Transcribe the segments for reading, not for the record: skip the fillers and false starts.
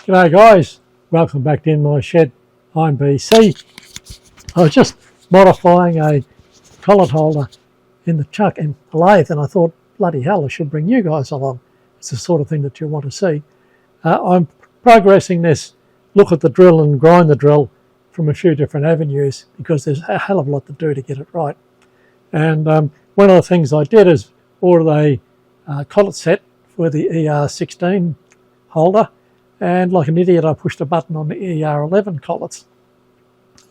G'day guys, welcome back to In My Shed. I'm BC. I was just modifying a collet holder in the chuck and lathe, and I thought, bloody hell, I should bring you guys along. It's the sort of thing that you want to see. I'm progressing this look at the drill and grind the drill from a few different avenues because there's a hell of a lot to do to get it right. And one of the things I did is order a collet set for the ER16 holder, and like an idiot I pushed a button on the ER11 collets.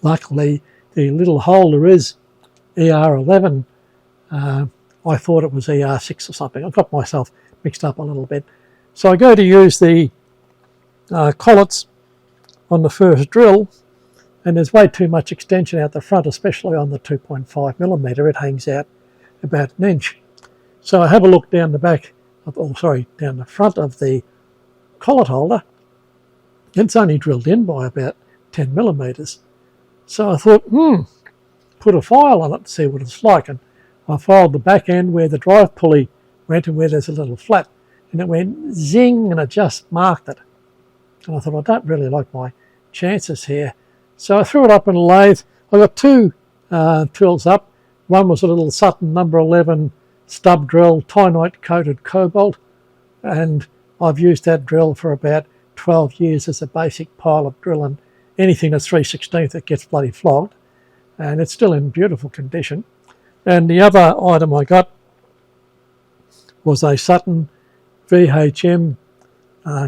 Luckily the little holder is ER11. I thought it was ER6 or something. I got myself mixed up a little bit. So I go to use the collets on the first drill, and there's way too much extension out the front, especially on the 2.5mm. It hangs out about an inch. So I have a look down the back, down the front of the collet holder. It's only drilled in by about 10mm. So I thought, put a file on it to see what it's like. And I filed the back end where the drive pulley went and where there's a little flap. And it went zing, and it just marked it. And I thought, I don't really like my chances here. So I threw it up in a lathe. I got two tools up. One was a little Sutton number 11 stub drill, Tynite coated cobalt. And I've used that drill for about 12 years as a basic pile-up drill, and anything that's 3/16 it gets bloody flogged. And it's still in beautiful condition. And the other item I got was a Sutton VHM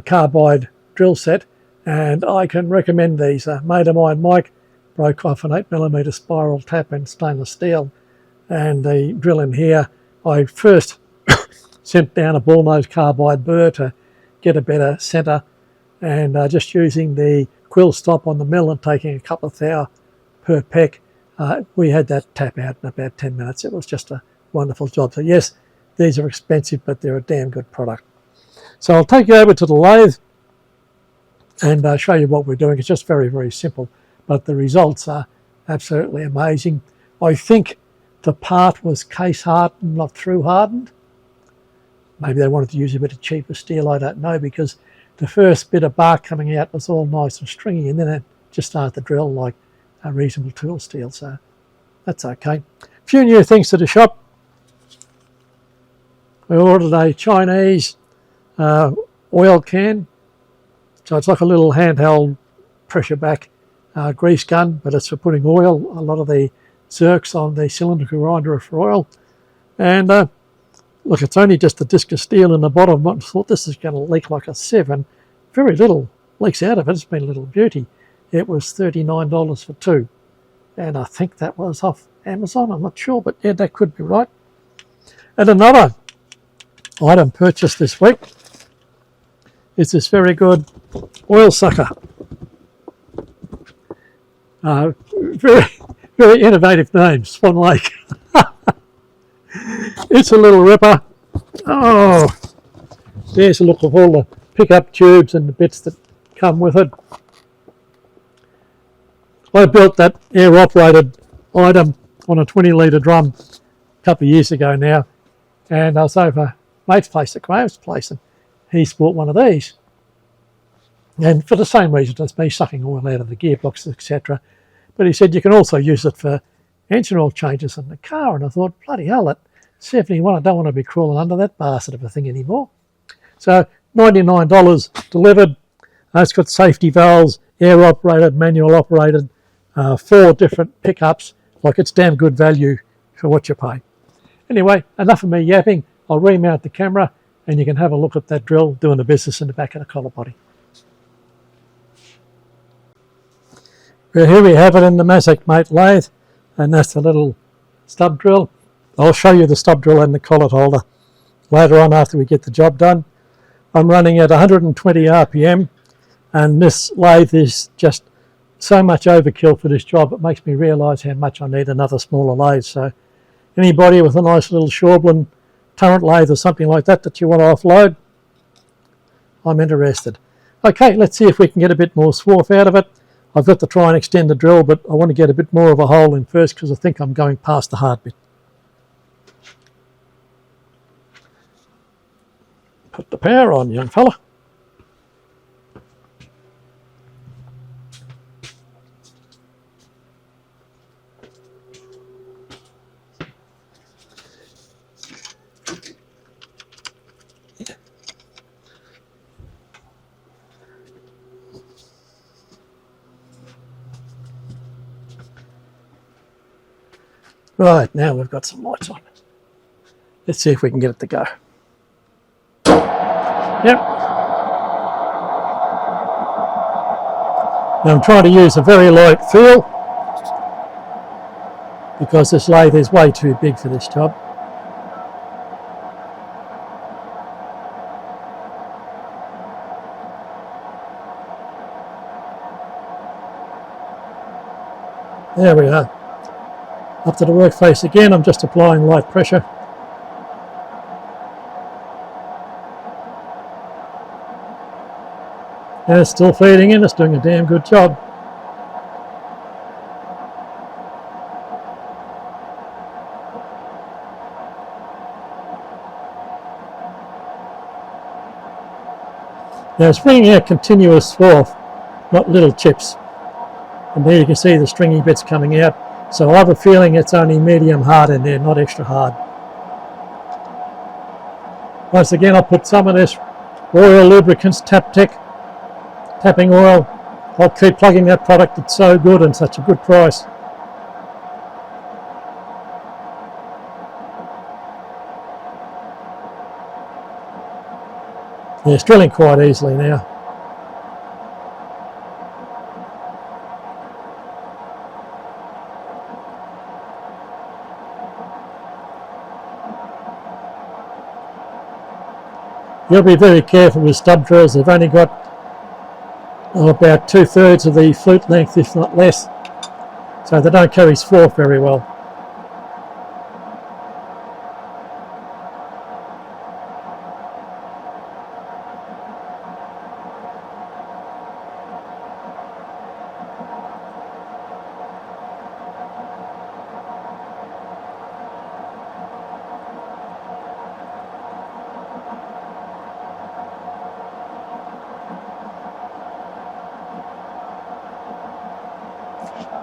carbide drill set, and I can recommend these. A mate of mine, Mike, broke off an 8mm spiral tap in stainless steel, and the drill in here, I first sent down a bullnose carbide burr to get a better centre, and just using the quill stop on the mill and taking a couple of thou per peck, we had that tap out in about 10 minutes. It was just a wonderful job. So yes, these are expensive, but they're a damn good product. So I'll take you over to the lathe and show you what we're doing. It's just very, very simple, but the results are absolutely amazing. I think the part was case hardened, not through hardened. Maybe they wanted to use a bit of cheaper steel, I don't know, because the first bit of bark coming out was all nice and stringy, and then it just started to drill like a reasonable tool steel, so that's okay. A few new things to the shop. I ordered a Chinese oil can. So it's like a little handheld pressure back grease gun, but it's for putting oil. A lot of the zerks on the cylindrical grinder are for oil. And look, it's only just a disc of steel in the bottom. I thought this is going to leak like a sieve, and very little leaks out of it. It's been a little beauty. It was $39 for two, and I think that was off Amazon. I'm not sure, but yeah, that could be right. And another item purchased this week is this very good oil sucker. Very, very innovative name, Swan Lake. It's a little ripper. Oh, there's a look of all the pickup tubes and the bits that come with it. I built that air-operated item on a 20-litre drum a couple of years ago now, and I was over at mate's place, at Graham's place, and he's bought one of these. And for the same reason as me, sucking oil out of the gearboxes, etc. But he said you can also use it for engine oil changes in the car, and I thought, bloody hell, at 71, I don't want to be crawling under that bastard of a thing anymore. So $99 delivered. It's got safety valves, air operated, manual operated, 4 different pickups. Like, it's damn good value for what you pay. Anyway, enough of me yapping. I'll remount the camera and you can have a look at that drill doing the business in the back of the collar body. Well, here we have it in the Mazak Mate lathe, and that's the little stub drill. I'll show you the stub drill and the collet holder later on after we get the job done. I'm running at 120 RPM, and this lathe is just so much overkill for this job. It makes me realise how much I need another smaller lathe. So anybody with a nice little Schaublin turret lathe or something like that that you want to offload, I'm interested. Okay, let's see if we can get a bit more swarf out of it. I've got to try and extend the drill, but I want to get a bit more of a hole in first because I think I'm going past the hard bit. Put the power on, young fella. Right, now we've got some lights on. Let's see if we can get it to go. Yep. Now I'm trying to use a very light feel because this lathe is way too big for this job. There we are. Up to the workface again, I'm just applying light pressure. And it's still feeding in, it's doing a damn good job. Now it's bringing out continuous swarf, not little chips. And there you can see the stringy bits coming out. So I have a feeling it's only medium hard in there, not extra hard. Once again, I'll put some of this Royal Lubricants tapping oil. I'll keep plugging that product, it's so good and such a good price. Yeah, it's drilling quite easily now. You'll be very careful with stub drills. They've only got about 2/3 of the flute length, if not less, so they don't carry swarf very well.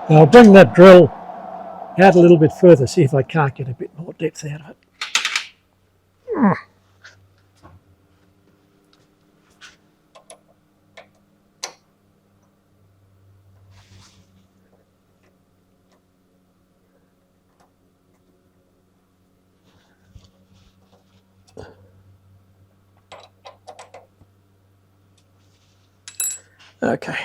Now I'll bring that drill out a little bit further, see if I can't get a bit more depth out of it. Okay.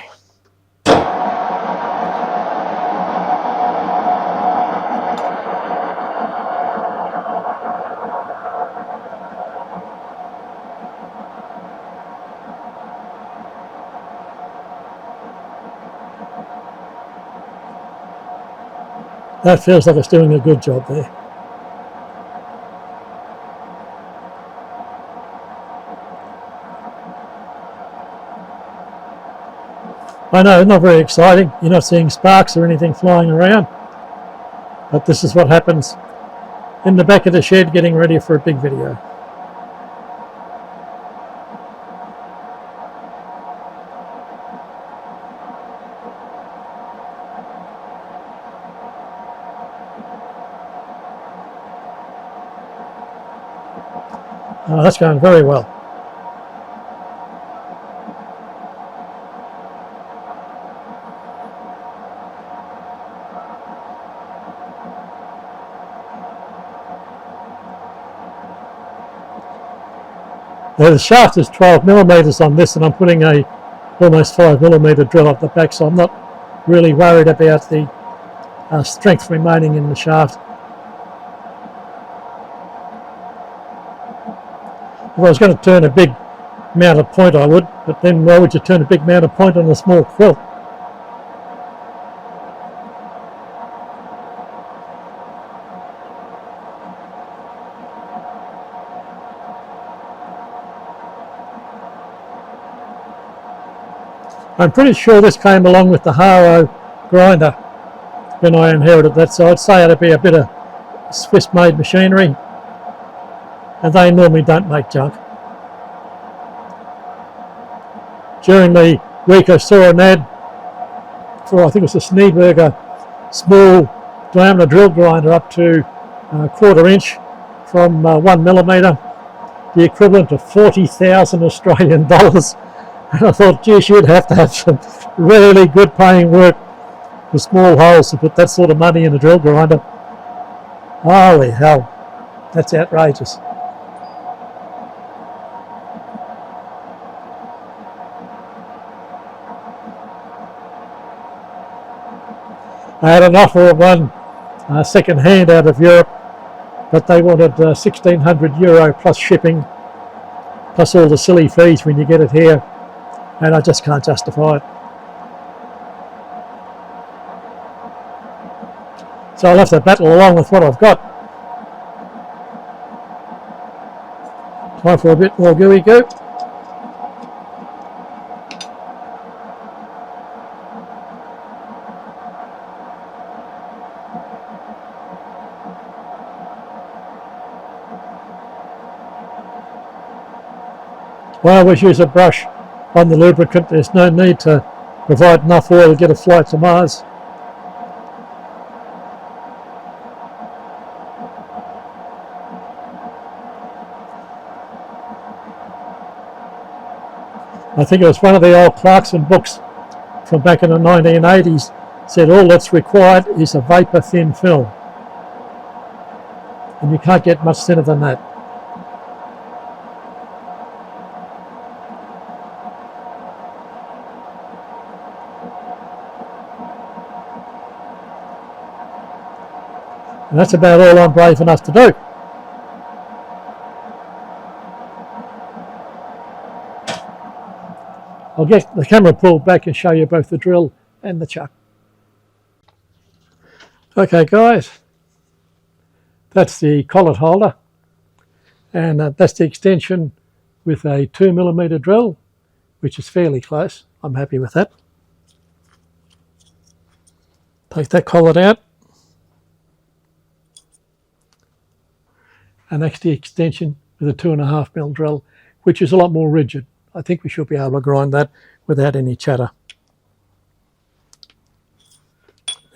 That feels like it's doing a good job there. I know, not very exciting. You're not seeing sparks or anything flying around. But this is what happens in the back of the shed getting ready for a big video. Oh, that's going very well. Now the shaft is 12mm on this, and I'm putting a almost 5mm drill up the back, so I'm not really worried about the strength remaining in the shaft. If I was going to turn a big mounted point, I would, but then why would you turn a big mounted point on a small quilt? I'm pretty sure this came along with the Haro grinder when I inherited that, so I'd say it'd be a bit of Swiss-made machinery, and they normally don't make junk. During the week I saw an ad for, I think it was a Schneeberger small diameter drill grinder up to 1/4 inch from 1mm, the equivalent of 40,000 Australian dollars. And I thought, geez, you'd have to have some really good paying work for small holes to put that sort of money in a drill grinder. Holy hell, that's outrageous. I had an offer of one second hand out of Europe, but they wanted €1,600 plus shipping, plus all the silly fees when you get it here, and I just can't justify it. So I'll have to battle along with what I've got. Time for a bit more gooey goo. Well, I always use a brush on the lubricant. There's no need to provide enough oil to get a flight to Mars. I think it was one of the old Clarkson books from back in the 1980s said all that's required is a vapor thin film. And you can't get much thinner than that. And that's about all I'm brave enough to do. I'll get the camera pulled back and show you both the drill and the chuck. Okay guys, that's the collet holder, and that's the extension with a 2mm drill, which is fairly close. I'm happy with that. Take that collet out, and that's the extension with a 2.5mm drill, which is a lot more rigid. I think we should be able to grind that without any chatter.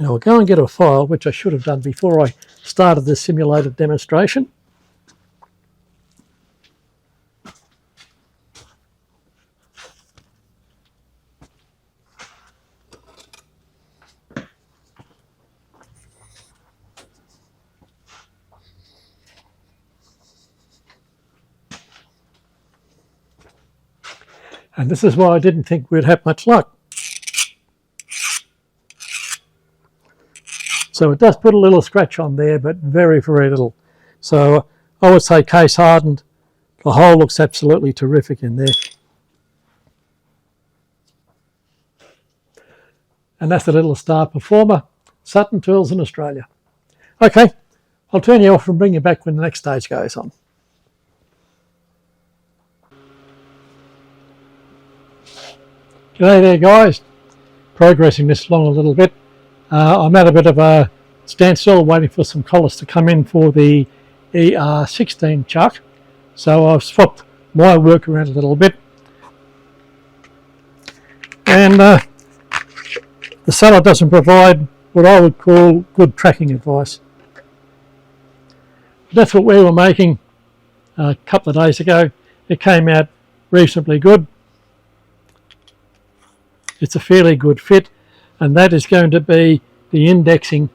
Now I'll go and get a file, which I should have done before I started this simulated demonstration. And this is why I didn't think we'd have much luck. So it does put a little scratch on there, but very, very little. So I would say case hardened. The hole looks absolutely terrific in there. And that's the little Star Performer, Sutton Tools in Australia. Okay, I'll turn you off and bring you back when the next stage goes on. G'day there guys, progressing this along a little bit. I'm at a bit of a standstill waiting for some collets to come in for the ER16 chuck. So I've swapped my work around a little bit. And the seller doesn't provide what I would call good tracking advice. That's what we were making a couple of days ago. It came out reasonably good. It's a fairly good fit, and that is going to be the indexing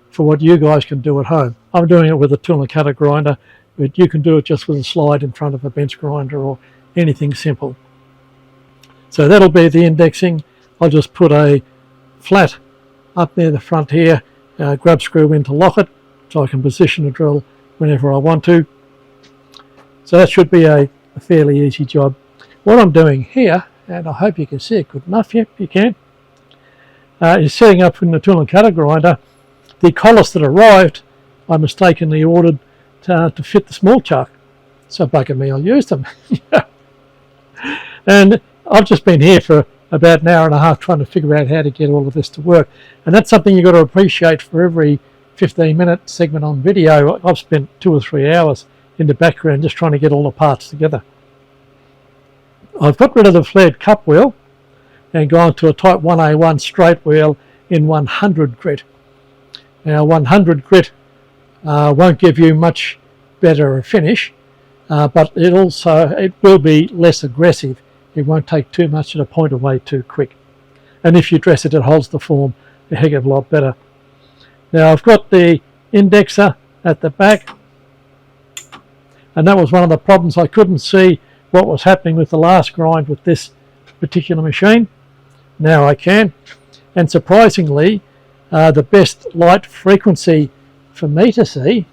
for what you guys can do at home. I'm doing it with a tool and cutter grinder, but you can do it just with a slide in front of a bench grinder or anything simple. So that'll be the indexing. I'll just put a flat up near the front here, grub screw in to lock it, so I can position the drill whenever I want to. So that should be a fairly easy job. What I'm doing here, and I hope you can see it good enough, yep you can, is setting up in the tool and cutter grinder the collets that arrived. I mistakenly ordered to fit the small chuck, so bugger me, I'll use them. And I've just been here for about an hour and a half trying to figure out how to get all of this to work, and that's something you've got to appreciate. For every 15-minute segment on video, I've spent 2 or 3 hours in the background just trying to get all the parts together. I've got rid of the flared cup wheel and gone to a Type 1A1 straight wheel in 100 grit. Now 100 grit won't give you much better finish, but it will be less aggressive. It won't take too much of the point away too quick. And if you dress it, it holds the form a heck of a lot better. Now I've got the indexer at the back. And that was one of the problems. I couldn't see what was happening with the last grind with this particular machine. Now I can. And surprisingly, the best light frequency for me to see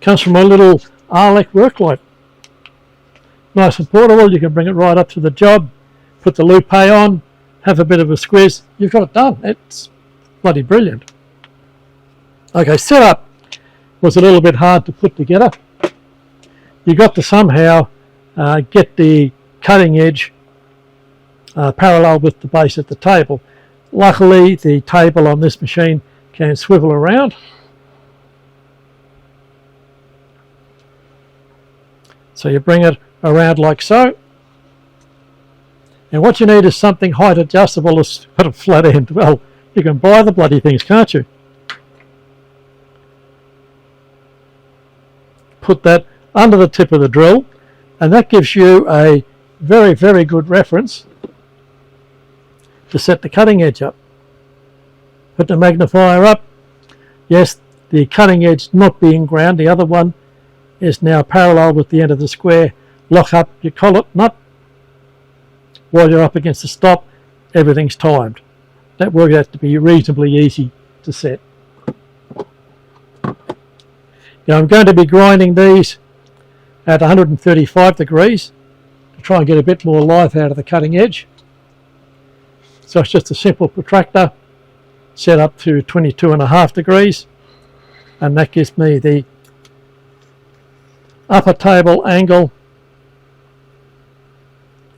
comes from a little Arlec work light. Nice and portable. You can bring it right up to the job, put the loupe on, have a bit of a squiz. You've got it done. It's bloody brilliant. Okay, setup was a little bit hard to put together. You got to somehow get the cutting edge parallel with the base of the table. Luckily, the table on this machine can swivel around. So you bring it around like so. And what you need is something height adjustable that's got a flat end. Well, you can buy the bloody things, can't you? Put that under the tip of the drill, and that gives you a very, very good reference to set the cutting edge up. Put the magnifier up. Yes, the cutting edge not being ground, the other one is now parallel with the end of the square. Lock up your collet nut. While you're up against the stop, everything's timed. That works out to be reasonably easy to set. Now I'm going to be grinding these at 135 degrees to try and get a bit more life out of the cutting edge. So it's just a simple protractor set up to 22.5 degrees, and that gives me the upper table angle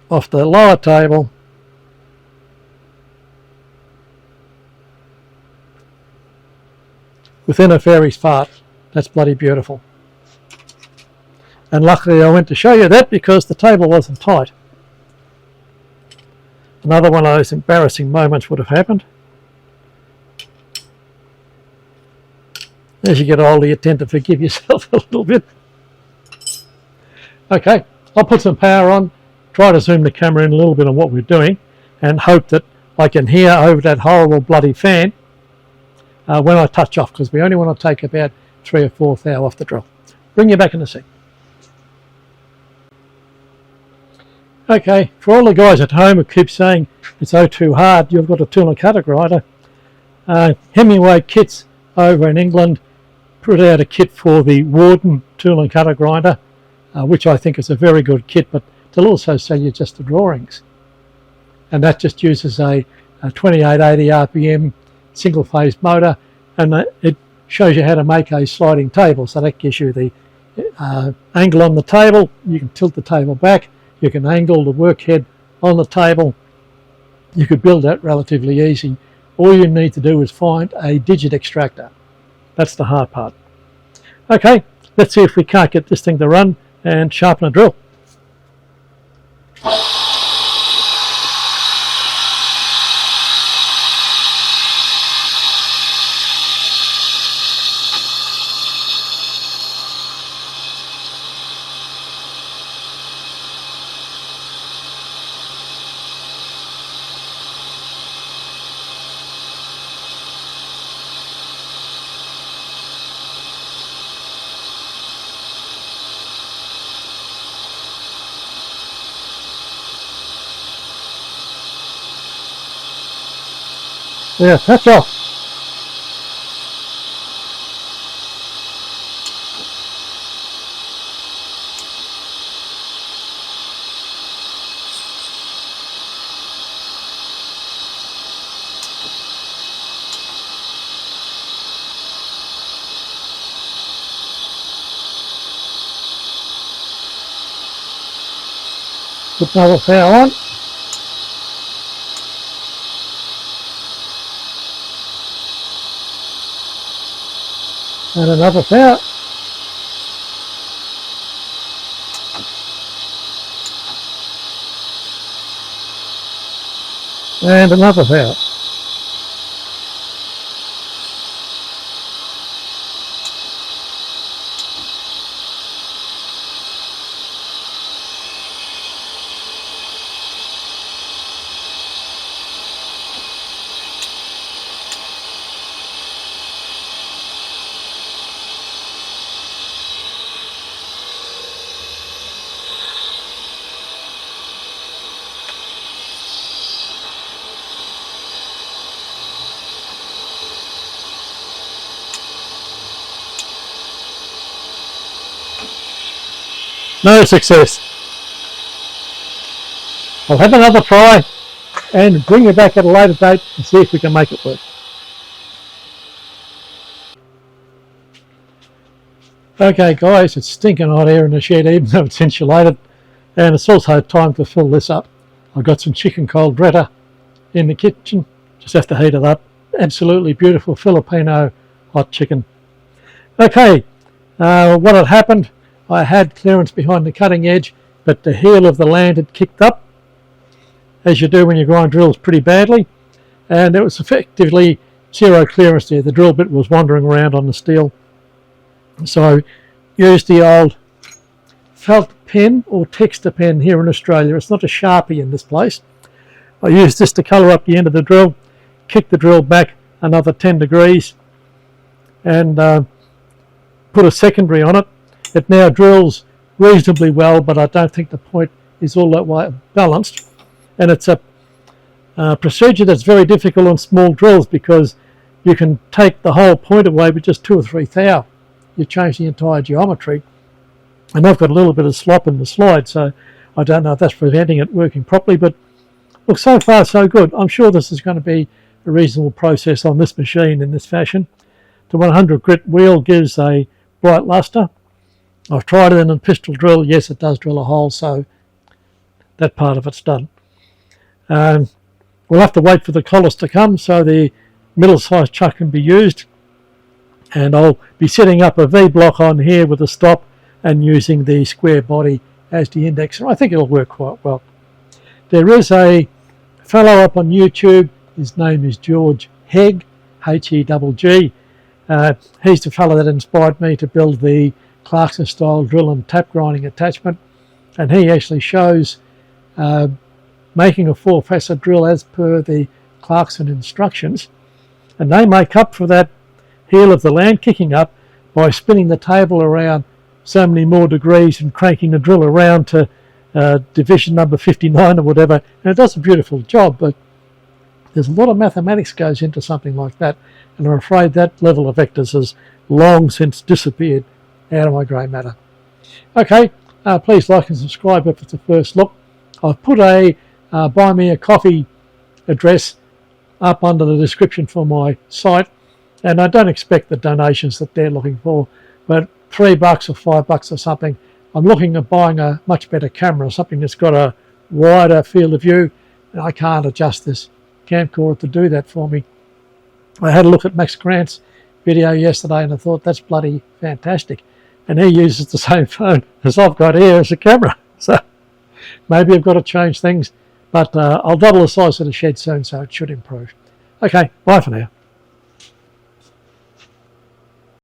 off the lower table within a fairy's fart. That's bloody beautiful. And luckily I went to show you that because the table wasn't tight. Another one of those embarrassing moments would have happened. As you get older, you tend to forgive yourself a little bit. Okay, I'll put some power on, try to zoom the camera in a little bit on what we're doing, and hope that I can hear over that horrible bloody fan when I touch off, because we only want to take about 3 or 4 thou off the drill. Bring you back in a sec. Okay, for all the guys at home who keep saying it's oh too hard, you've got a tool and cutter grinder. Hemingway Kits over in England put out a kit for the Warden tool and cutter grinder, which I think is a very good kit, but they'll also sell you just the drawings. And that just uses a 2880 RPM single phase motor, and it shows you how to make a sliding table. So that gives you the angle on the table. You can tilt the table back. You can angle the workhead on the table. You could build that relatively easy. All you need to do is find a digit extractor. That's the hard part. Okay, let's see if we can't get this thing to run and sharpen a drill. Yeah, touch off. Put another power on. And another power. And another power. No success. I'll have another try and bring you back at a later date and see if we can make it work. Okay guys, it's stinking hot here in the shed even though it's insulated, and it's also time to fill this up. I've got some chicken caldretta in the kitchen, just have to heat it up. Absolutely beautiful Filipino hot chicken. Okay, what had happened, I had clearance behind the cutting edge, but the heel of the land had kicked up, as you do when you grind drills pretty badly, and it was effectively zero clearance there. The drill bit was wandering around on the steel. So used the old felt pen or texture pen here in Australia. It's not a Sharpie in this place. I used this to colour up the end of the drill, kick the drill back another 10 degrees and put a secondary on it. It now drills reasonably well, but I don't think the point is all that way balanced. And it's a procedure that's very difficult on small drills because you can take the whole point away with just 2 or 3 thou. You change the entire geometry, and I've got a little bit of slop in the slide, so I don't know if that's preventing it working properly, but look, so far so good. I'm sure this is going to be a reasonable process on this machine in this fashion. The 100 grit wheel gives a bright luster. I've tried it in a pistol drill. Yes, it does drill a hole, so that part of it's done. We'll have to wait for the collets to come so the middle-sized chuck can be used. And I'll be setting up a V-block on here with a stop and using the square body as the index. I think it'll work quite well. There is a fellow up on YouTube. His name is George Hegg, H-E-G-G. He's the fellow that inspired me to build the Clarkson style drill and tap grinding attachment. And he actually shows making a 4-facet drill as per the Clarkson instructions. And they make up for that heel of the land kicking up by spinning the table around so many more degrees and cranking the drill around to division number 59 or whatever, and it does a beautiful job, but there's a lot of mathematics goes into something like that, and I'm afraid that level of vectors has long since disappeared out of my grey matter. Okay, please like and subscribe if it's the first look. I've put a buy me a coffee address up under the description for my site. And I don't expect the donations that they're looking for, but $3 or $5 or something. I'm looking at buying a much better camera, something that's got a wider field of view, and I can't adjust this camcorder to do that for me. I had a look at Max Grant's video yesterday and I thought that's bloody fantastic. And he uses the same phone as I've got here as a camera. So maybe I've got to change things, but I'll double the size of the shed soon, so it should improve. Okay, bye for now.